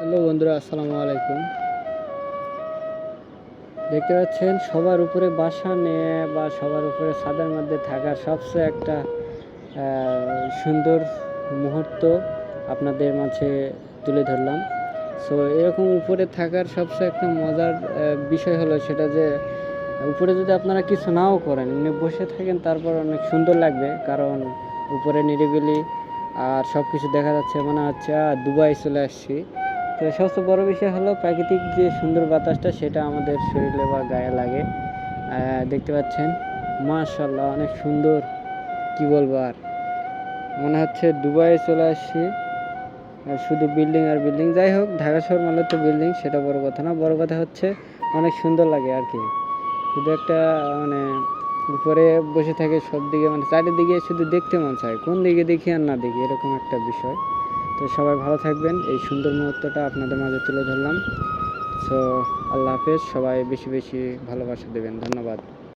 Hello বন্ধুরা, আসসালামু আলাইকুম। দেখতে পাচ্ছেন সবার উপরে বাসা নিয়ে বা সবার উপরে ছাদের মধ্যে থাকার সবচেয়ে একটা সুন্দর মুহূর্ত আপনাদের মাঝে তুলে ধরলাম। সো এরকম উপরে থাকার সবচেয়ে একটা মজার বিষয় হলো সেটা যে উপরে যদি আপনারা কিছু নাও করেন, এমনি বসে থাকেন, তারপর অনেক সুন্দর লাগবে। কারণ উপরে নিরিবিলি আর সব কিছু দেখা যাচ্ছে, মনে হচ্ছে দুবাই চলে আসছি। তো সবচেয়ে বড় বিষয় হলো প্রাকৃতিক যে সুন্দর বাতাসটা, সেটা আমাদের শরীরে বা গায়ে লাগে। দেখতে পাচ্ছেন, মাশাআল্লাহ, অনেক সুন্দর। কি বলবো আর, মনে হচ্ছে দুবাইয়ে চলে আসছি। আর শুধু বিল্ডিং আর বিল্ডিং। যাই হোক, ঢাকা শহর মানে তো বিল্ডিং, সেটা বড় কথা না। বড় কথা হচ্ছে অনেক সুন্দর লাগে আর কি। শুধু একটা মানে উপরে বসে থাকে, সব দিকে মানে চারিদিকে শুধু দেখতে মন চায়, কোন দিকে দেখি আর না দেখি, এরকম একটা বিষয়। তো সবাই ভালো থাকবেন, এই সুন্দর মুহূর্তটা আপনাদের মাঝে তুলে ধরলাম। সো আল্লাহ হাফেজ, সবাই বেশি বেশি ভালোবাসা দেবেন। ধন্যবাদ।